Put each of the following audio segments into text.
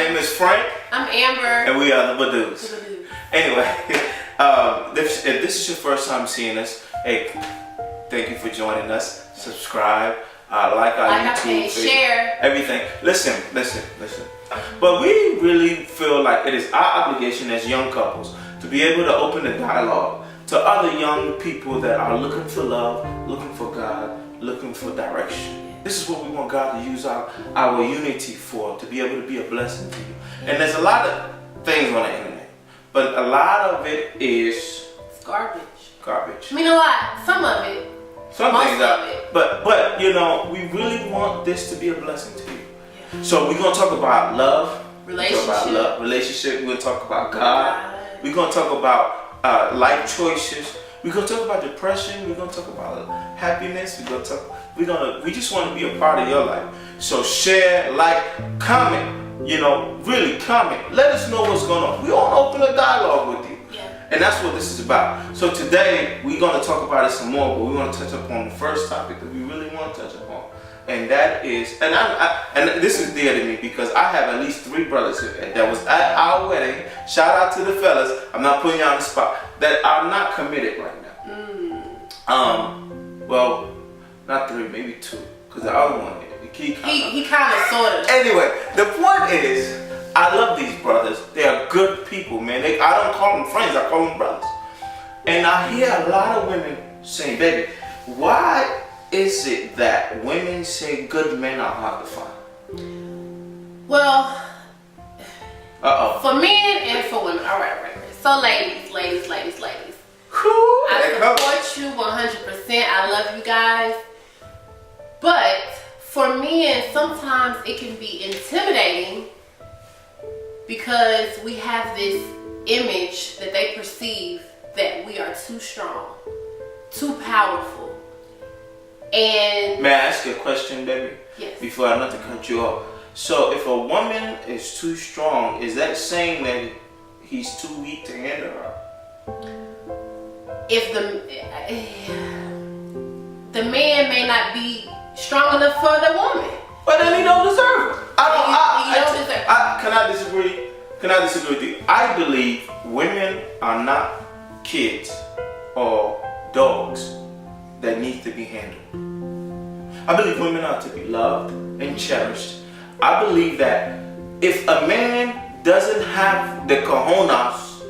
name is Frank. I'm Amber. And we are the Badoos. Anyway, if this is your first time seeing us, hey, thank you for joining us. Subscribe, like our YouTube page, share everything. Listen. But we really feel like it is our obligation as young couples to be able to open the dialogue to other young people that are looking for love, looking for God, looking for direction. This is what we want God to use our unity for, to be able to be a blessing to you. And there's a lot of things on the internet, but a lot of it is garbage. I mean, a lot. Some of it. Some most things of it. But you know, we really want this to be a blessing to you. Yeah. So we're gonna talk about love, relationship. We're gonna talk about God. We're gonna talk about life choices. We're gonna talk about depression. We're gonna talk about happiness. We just want to be a part of your life. So share, like, comment. You know, really comment. Let us know what's going on. We want to open a dialogue with you. Yeah. And that's what this is about. So today we're going to talk about it some more, but we want to touch upon the first topic that we really want to touch upon, and that is, and this is dear to me because I have at least 3 brothers that was at our wedding. Shout out to the fellas. I'm not putting you on the spot. That are not committed right now. Well, not 3, maybe 2, because the other one, he kind of sort of. Anyway, the point is, I love these brothers. They are good people, man. I don't call them friends. I call them brothers. And I hear a lot of women saying, "Baby, why is it that women say good men are hard to find?" Well, for men and for women. All right. So ladies. I support you 100%. I love you guys. But for men, sometimes it can be intimidating because we have this image that they perceive that we are too strong, too powerful. And may I ask you a question, baby? Yes. Before I not to cut you off. So if a woman is too strong, is that saying that he's too weak to handle her? If the man may not be strong enough for the woman, but then he don't deserve it. Can I disagree? Can I disagree with you? I believe women are not kids or dogs that need to be handled. I believe women are to be loved and cherished. I believe that if a man doesn't have the cojones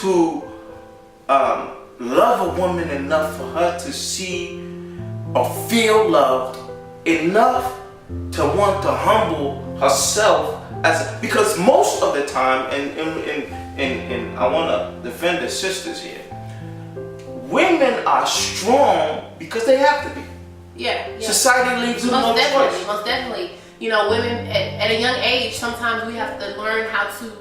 to love a woman enough for her to see or feel loved enough to want to humble herself because most of the time, and I want to defend the sisters here, women are strong because they have to be. Yeah. Society leaves them no choice. Most definitely. You know, women at a young age, sometimes we have to learn how to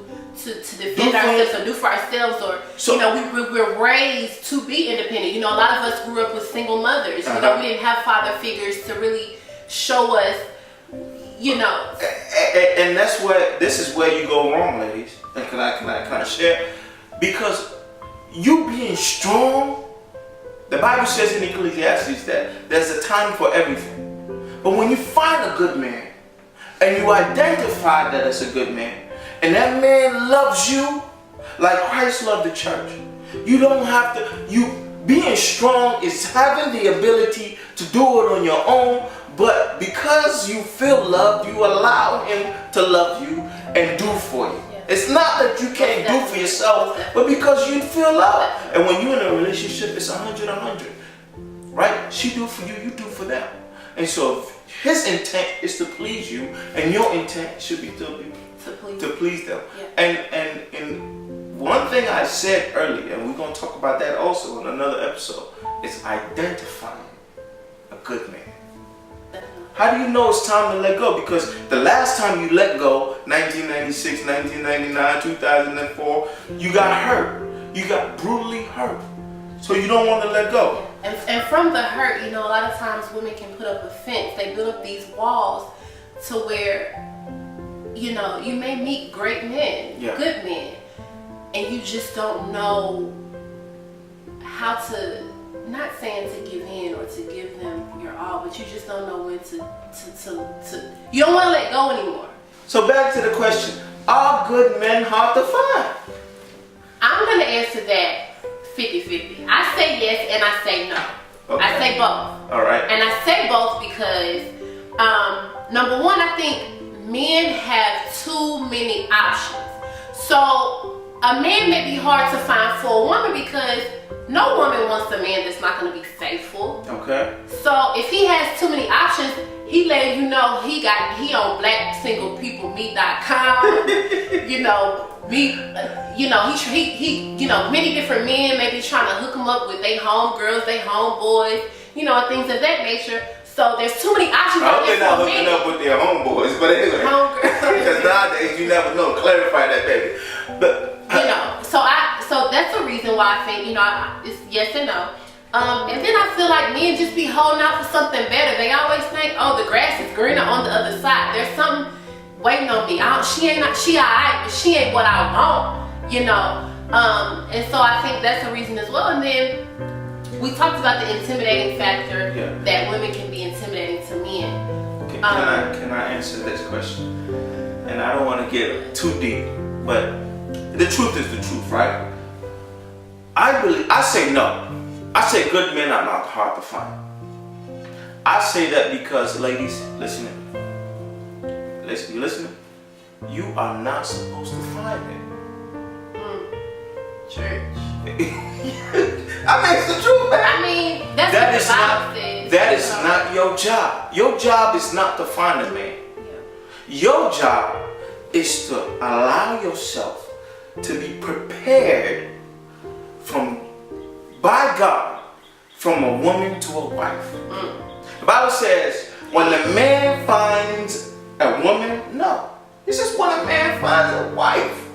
defend ourselves or do for ourselves, or you know, we're raised to be independent. You know, a lot of us grew up with single mothers. You know, we didn't have father figures to really show us, you know. And this is where you go wrong, ladies. And can I share? Because you being strong, the Bible says in Ecclesiastes that there's a time for everything. But when you find a good man and you identify that it's a good man, and that man loves you like Christ loved the church, you don't have to, being strong is having the ability to do it on your own, but because you feel loved, you allow him to love you and do for you. Yeah. It's not that you can't do for yourself, but because you feel loved. And when you're in a relationship, it's 100-100. Right? She do for you, you do for them. And so his intent is to please you, and your intent should be to please them. Yeah. And one thing I said earlier, and we're going to talk about that also in another episode, is identifying a good man. How do you know it's time to let go? Because the last time you let go, 1996, 1999, 2004, you got hurt. You got brutally hurt. So you don't want to let go. And from the hurt, you know, a lot of times women can put up a fence. They build up these walls to where, you know, you may meet great men, good men, and you just don't know how to, not saying to give in or to give them your all, but you just don't know when to you don't want to let go anymore. So back to the question, are good men hard to find? I'm going to answer that 50-50. I say yes and I say no. Okay. I say both. All right. And I say both because, number one, I think men have too many options. So a man may be hard to find for a woman because no woman wants a man that's not going to be faithful. Okay. So if he has too many options, he let you know he on blacksinglepeoplemeet.com. Many different men may be trying to hook him up with they homegirls, they homeboys, and things of that nature. So there's too many options. I hope they're not hooking up with their homeboys, but anyway. Because nowadays you never know. Clarify that, baby. But so that's the reason why I think it's yes and no. And then I feel like men just be holding out for something better. They always think, oh, the grass is greener on the other side. There's something waiting on me. She alright, but she ain't what I want. And so I think that's the reason as well. And then we talked about the intimidating factor that women can be intimidating to men. Can I answer this question? And I don't want to get too deep, but the truth is the truth, right? I say no. I say good men are not hard to find. I say that because, ladies, listen to me. You listening? You are not supposed to find it. Church. I mean, it's the truth, man. I mean, that's what the Bible says. That is not your job. Your job is not to find a man. Your job is to allow yourself to be prepared by God from a woman to a wife. The Bible says when a man finds a woman, no. It says when a man finds a wife.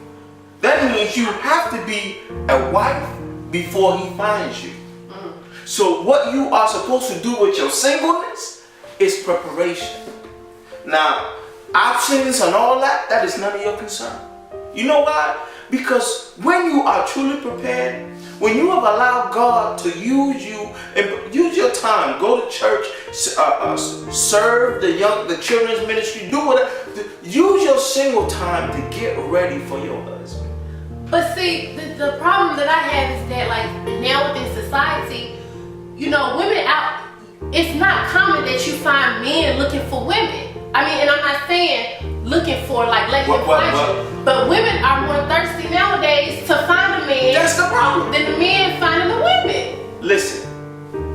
That means you have to be a wife before he finds you. So what you are supposed to do with your singleness is preparation. Now, options and all that is none of your concern. You know why? Because when you are truly prepared, when you have allowed God to use you and use your time, go to church, serve the children's ministry, do whatever, use your single time to get ready for your husband. But see, the problem that I have is that, like, now within society, women out, it's not common that you find men looking for women. I mean, and I'm not saying looking for, like, let him find you. But women are more thirsty nowadays to find a man. That's the problem. Than the men finding the women. Listen,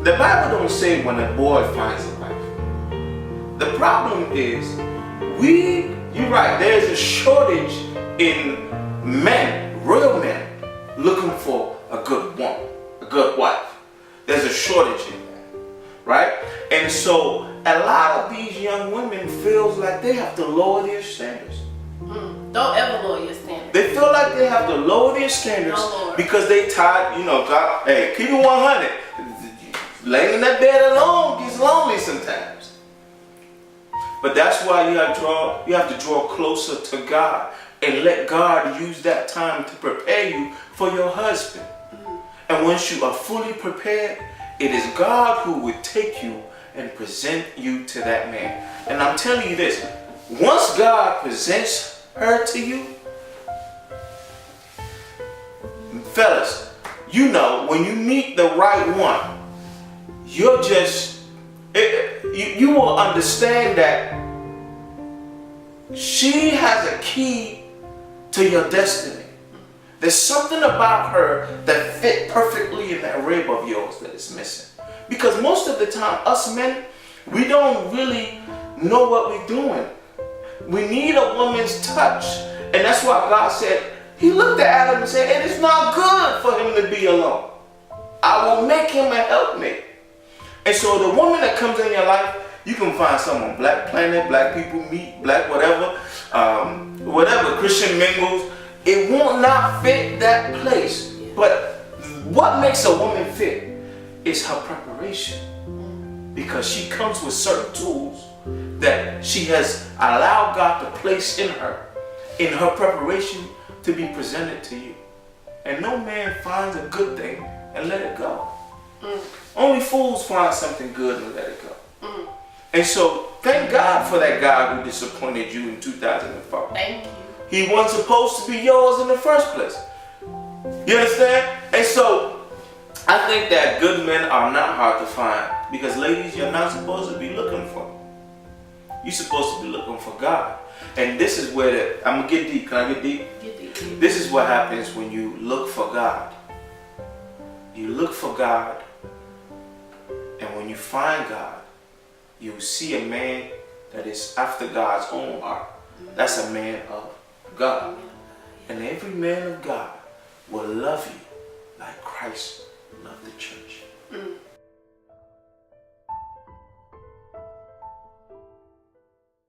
the Bible don't say when a boy finds a wife. The problem is, you're right, there's a shortage in men, real men, looking for a good woman, a good wife. There's a shortage in that, right? And so a lot of these young women feels like they have to lower their standards. Don't ever lower your standards. They feel like they have to lower their standards because they tired, God, hey, keep it 100. Laying in that bed alone gets lonely sometimes. But that's why you have to draw closer to God and let God use that time to prepare you for your husband. And once you are fully prepared, it is God who would take you and present you to that man. And I'm telling you this, once God presents her to you, fellas, when you meet the right one, you will understand that she has a key to your destiny. There's something about her that fit perfectly in that rib of yours that is missing. Because most of the time, us men, we don't really know what we're doing. We need a woman's touch. And that's why God said, He looked at Adam and said, it is not good for him to be alone. I will make him a helpmate. And so the woman that comes in your life, you can find someone, Black Planet, Black People Meet, Black whatever, Christian Mingles. It won't not fit that place. But what makes a woman fit is her preparation. Because she comes with certain tools that she has allowed God to place in her preparation to be presented to you. And no man finds a good thing and let it go. Only fools find something good and let it go. And so thank God for that guy who disappointed you in 2004. Thank you. He wasn't supposed to be yours in the first place. You understand? And so, I think that good men are not hard to find. Because ladies, you're not supposed to be looking for. You're supposed to be looking for God. And this is where I'm going to get deep. Can I get deep? Get deep. This is what happens when you look for God. You look for God. And when you find God, you see a man that is after God's own heart. That's a man of God. And every man of God will love you like Christ loved the church.